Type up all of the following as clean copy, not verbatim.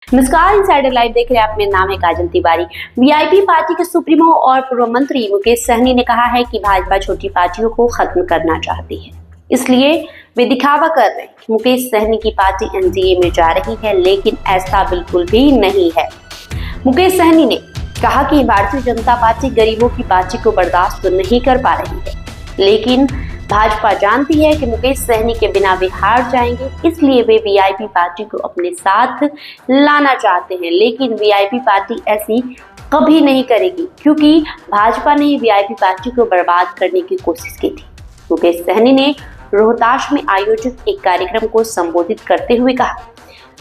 नमस्कार, insider live देख रहे हैं आप। मेरा नाम है काजल तिवारी। वीआईपी पार्टी के सुप्रीमो और पूर्व मंत्री मुकेश सहनी ने कहा है कि भाजपा छोटी पार्टियों को खत्म करना चाहती है, इसलिए वे दिखावा कर रहे हैं कि मुकेश सहनी की पार्टी एनडीए में जा रही है, लेकिन ऐसा बिल्कुल भी नहीं है। मुकेश सहनी ने कहा कि भारतीय जनता पार्टी गरीबों की पार्टी को बर्दाश्त नहीं कर पा रही है, लेकिन भाजपा जानती है कि मुकेश सहनी के बिना वे हार जाएंगे, इसलिए वे वीआईपी पार्टी को अपने साथ लाना चाहते हैं। लेकिन वीआईपी पार्टी ऐसी कभी नहीं करेगी, क्योंकि भाजपा ने वीआईपी पार्टी को बर्बाद करने की कोशिश की थी। मुकेश सहनी ने रोहतास में आयोजित एक कार्यक्रम को संबोधित करते हुए कहा,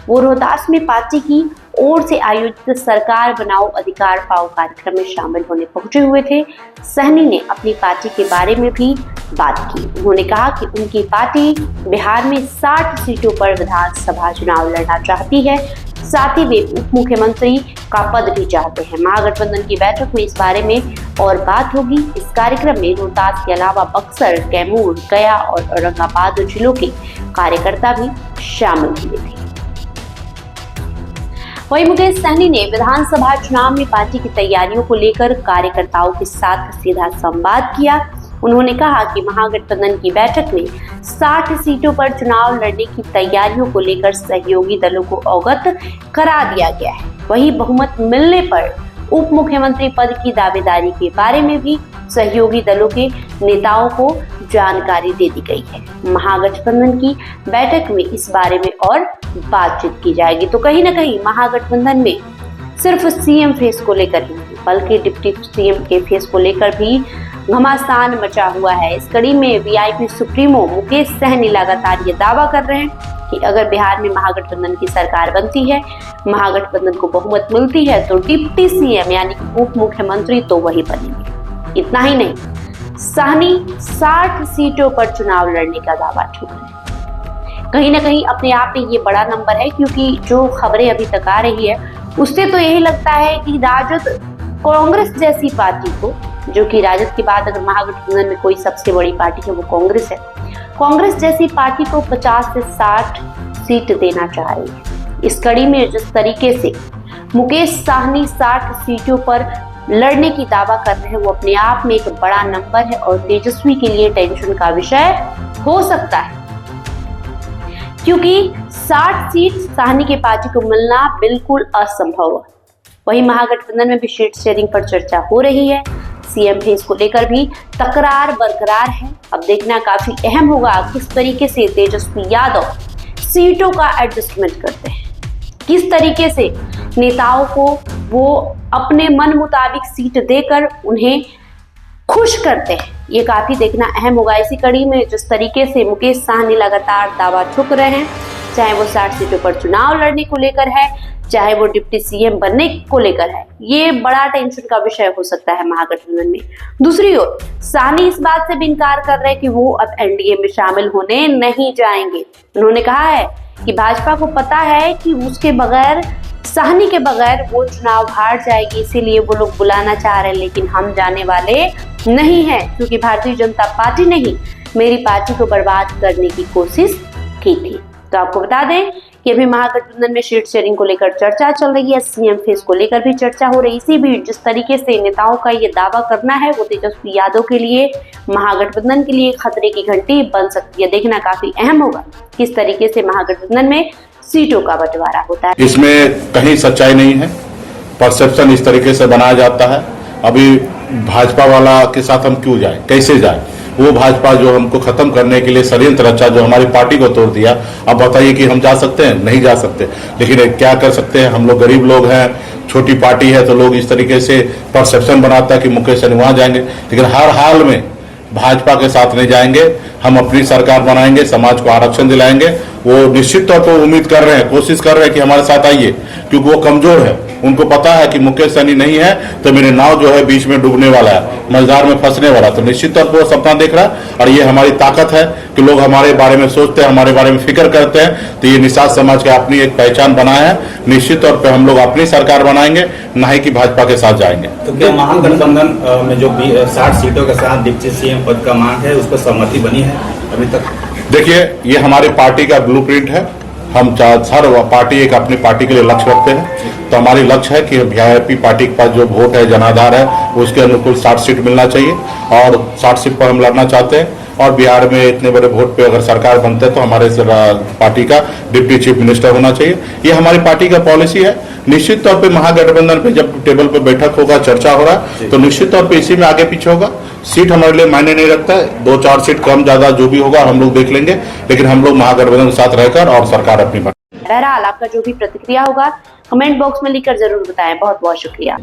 वो रोहतास में पार्टी की ओर से आयोजित सरकार बनाओ अधिकार पाओ कार्यक्रम में शामिल होने पहुंचे हुए थे। सहनी ने अपनी पार्टी के बारे में भी बात की। उन्होंने कहा कि उनकी पार्टी बिहार में 60 सीटों पर विधानसभा चुनाव लड़ना चाहती है, साथ ही वे उप मुख्यमंत्री का पद भी चाहते हैं। महागठबंधन की बैठक में इस बारे में और बात होगी। इस कार्यक्रम में रोहतास के अलावा बक्सर, कैमूर, गया और औरंगाबाद जिलों के कार्यकर्ता भी शामिल हुए थे। वहीं मुकेश सहनी ने विधानसभा चुनाव में पार्टी की तैयारियों को लेकर कार्यकर्ताओं के साथ सीधा संवाद किया। उन्होंने कहा कि महागठबंधन की बैठक में 60 सीटों पर चुनाव लड़ने की तैयारियों को लेकर सहयोगी दलों को अवगत करा दिया गया है। वहीं बहुमत मिलने पर उप मुख्यमंत्री पद की दावेदारी के बारे में भी सहयोगी दलों के नेताओं को जानकारी दे दी गई है। महागठबंधन की बैठक में इस बारे में और बातचीत की जाएगी। तो कहीं ना कहीं महागठबंधन में सिर्फ सीएम फेस को लेकर ही नहीं, बल्कि डिप्टी सीएम के फेस को लेकर भी घमासान मचा हुआ है। इस कड़ी में वीआईपी सुप्रीमो मुकेश सहनी लगातार ये दावा कर रहे हैं कि अगर बिहार में महागठबंधन की सरकार बनती है, महागठबंधन को बहुमत मिलती है, तो डिप्टी सीएम यानी उप मुख्यमंत्री तो वही बनेंगे। इतना ही नहीं, सहनी 60 सीटों पर चुनाव लड़ने का दावा ठोक रहे हैं। कहीं ना कहीं अपने आप में ये बड़ा नंबर है, क्योंकि जो खबरें अभी तक आ रही है उससे तो यही लगता है कि राजद कांग्रेस जैसी पार्टी को, जो कि राजद के बाद अगर महागठबंधन में कोई सबसे बड़ी पार्टी है वो कांग्रेस है, कांग्रेस जैसी पार्टी को 50 से 60 सीट देना चाह रही है। इस कड़ी में जिस तरीके से मुकेश सहनी 60 सीटों पर लड़ने की दावा कर रहे हैं, वो अपने आप में एक बड़ा नंबर है और तेजस्वी के लिए टेंशन का विषय हो सकता है, क्योंकि 60 सीट सहनी की पार्टी को मिलना बिल्कुल असंभव है। वहीं महागठबंधन में भी सीट शेयरिंग पर चर्चा हो रही है। सीएम फेस को लेकर भी तकरार बरकरार है। अब देखना काफी अहम होगा किस तरीके से तेजस्वी यादव सीटों का एडजस्टमेंट करते हैं, किस तरीके से नेताओं को वो अपने मन मुताबिक सीट देकर उन्हें खुश करते हैं। ये काफी देखना अहम होगा। इसी कड़ी में जिस तरीके से मुकेश सहनी लगातार दावा ठुक रहे हैं, चाहे वो 60 सीटों पर चुनाव लड़ने को लेकर है, चाहे वो डिप्टी सीएम बनने को लेकर है, ये बड़ा टेंशन का विषय हो सकता है महागठबंधन में। दूसरी ओर सहनी इस बात से भी इनकार कर रहे हैं कि वो अब एनडीए में शामिल होने नहीं जाएंगे। उन्होंने कहा है कि भाजपा को पता है कि उसके बगैर, सहनी के बगैर वो चुनाव हार जाएगी, इसीलिए वो लोग बुलाना चाह रहे हैं, लेकिन हम जाने वाले नहीं है, क्योंकि भारतीय जनता पार्टी ने ही मेरी पार्टी को बर्बाद करने की कोशिश की थी। तो आपको बता दें कि अभी महागठबंधन में सीट शेयरिंग को लेकर चर्चा चल रही है, सीएम फेस को लेकर भी चर्चा हो रही है। इसी बीच जिस तरीके से नेताओं का ये दावा करना है, वो तेजस्वी यादव के लिए, महागठबंधन के लिए खतरे की घंटी बन सकती है। देखना काफी अहम होगा किस तरीके से महागठबंधन में सीटों का बंटवारा होता है। इसमें कहीं सच्चाई नहीं है, परसेप्शन इस तरीके से बनाया जाता है। अभी भाजपा वाला के साथ हम क्यों जाए, कैसे जाए? वो भाजपा जो हमको खत्म करने के लिए षड्यंत्र रचा, जो हमारी पार्टी को तोड़ दिया, अब बताइए कि हम जा सकते हैं? नहीं जा सकते। लेकिन क्या कर सकते हैं, हम लोग गरीब लोग हैं, छोटी पार्टी है, तो लोग इस तरीके से परसेप्शन बनाता है कि मुकेश सहनी वहां जाएंगे। लेकिन हर हाल में भाजपा के साथ नहीं जाएंगे। हम अपनी सरकार बनाएंगे, समाज को आरक्षण दिलाएंगे। वो निश्चित तौर पर उम्मीद कर रहे हैं, कोशिश कर रहे हैं कि हमारे साथ आइए, क्योंकि वो कमजोर है। उनको पता है कि मुकेश सहनी नहीं है तो मेरे नाव जो है बीच में डूबने वाला है, मझधार में फंसने वाला। तो निश्चित तौर पर वो सपना देख रहा है, और ये हमारी ताकत है कि लोग हमारे बारे में सोचते हैं, हमारे बारे में फिक्र करते हैं। तो ये निषाद समाज की अपनी एक पहचान बनाया है। निश्चित तौर पर हम लोग अपनी सरकार बनाएंगे, न ही कि भाजपा के साथ जाएंगे। तो क्या महागठबंधन में जो 60 सीटों के साथ डिप्टी सीएम पद का मांग है, उस पर सहमति बनी है अभी तक? देखिए, ये हमारी पार्टी का ब्लूप्रिंट है। हम हर पार्टी एक अपनी पार्टी के लिए लक्ष्य रखते हैं। तो हमारी लक्ष्य है कि वीआईपी पार्टी के पास जो वोट है, जनाधार है, उसके अनुकूल 60 सीट मिलना चाहिए और 60 सीट पर हम लड़ना चाहते हैं। और बिहार में इतने बड़े वोट पे अगर सरकार बनते है तो हमारे पार्टी का डिप्टी चीफ मिनिस्टर होना चाहिए। ये हमारी पार्टी का पॉलिसी है। निश्चित तौर पे महागठबंधन पे जब टेबल पे बैठक होगा, चर्चा हो रहा है, तो निश्चित तौर पे इसी में आगे पीछे होगा। सीट हमारे लिए मायने नहीं रखता है, 2-4 सीट कम ज्यादा जो भी होगा हम लोग देख लेंगे, लेकिन हम लोग महागठबंधन के साथ रहकर और सरकार अपनी। बहरहाल आपका जो भी प्रतिक्रिया होगा कमेंट बॉक्स में लिखकर जरूर बताएं। बहुत बहुत शुक्रिया।